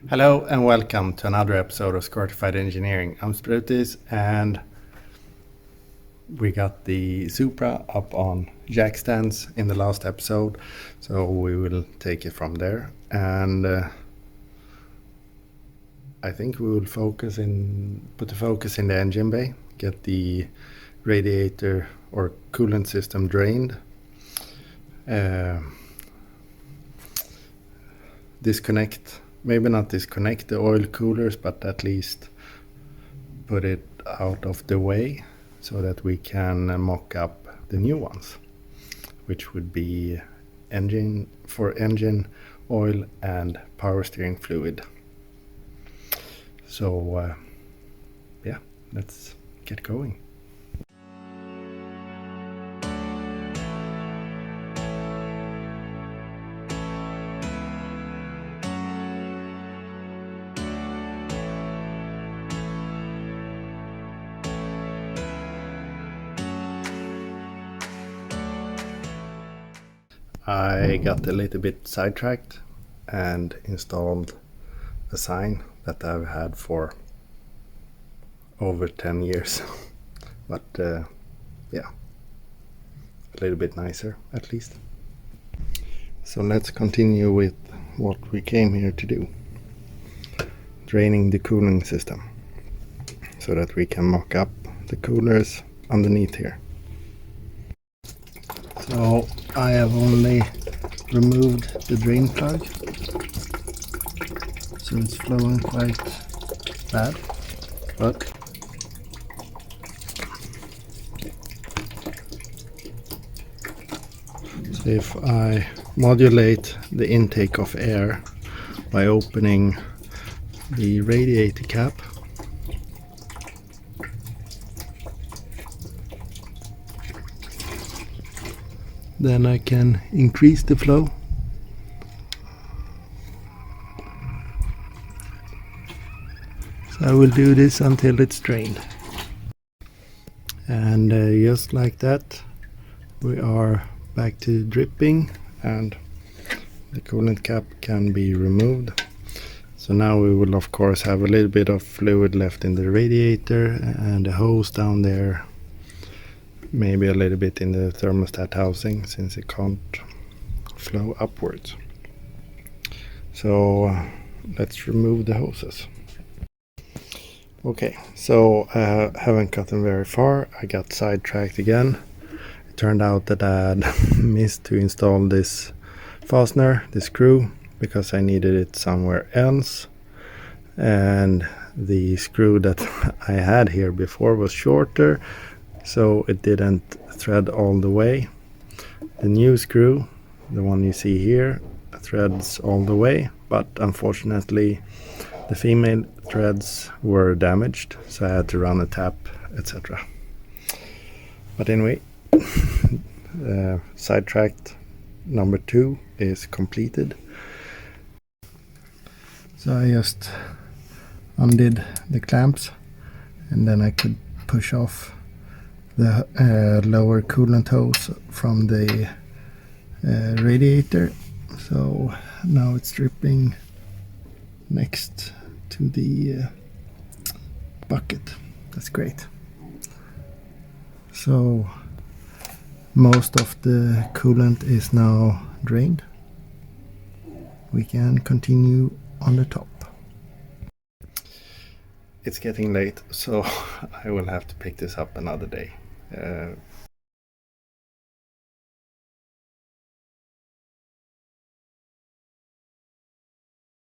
Hello and welcome to another episode of SqEngineering Engineering. I'm Sprutis and we got the Supra up on jack stands in the last episode, so we will take it from there. And I think we will put the focus in the engine bay, get the radiator or coolant system drained, maybe not disconnect the oil coolers, but at least put it out of the way so that we can mock up the new ones, which would be engine oil and power steering fluid. So yeah, let's get going. I got a little bit sidetracked and installed a sign that I've had for over 10 years. But yeah, a little bit nicer at least. So let's continue with what we came here to do. Draining the cooling system so that we can mock up the coolers underneath here. So I have only removed the drain plug, so it's flowing quite bad, but so if I modulate the intake of air by opening the radiator cap, then I can increase the flow. So I will do this until it's drained. And just like that, we are back to dripping and the coolant cap can be removed. So now we will of course have a little bit of fluid left in the radiator and the hose down there. Maybe a little bit in the thermostat housing since it can't flow upwards. So let's remove the hoses. Okay, so I haven't gotten very far. I got sidetracked again. It turned out that I had missed to install this fastener, this screw, because I needed it somewhere else. And the screw that I had here before was shorter, so it didn't thread all the way. The new screw, the one you see here, threads all the way, but unfortunately the female threads were damaged, so I had to run a tap, etc. But anyway, sidetracked number 2 is completed. So I just undid the clamps and then I could push off the lower coolant hose from the radiator. So now it's dripping next to the bucket. That's great. So most of the coolant is now drained. We can continue on the top. It's getting late, so I will have to pick this up another day.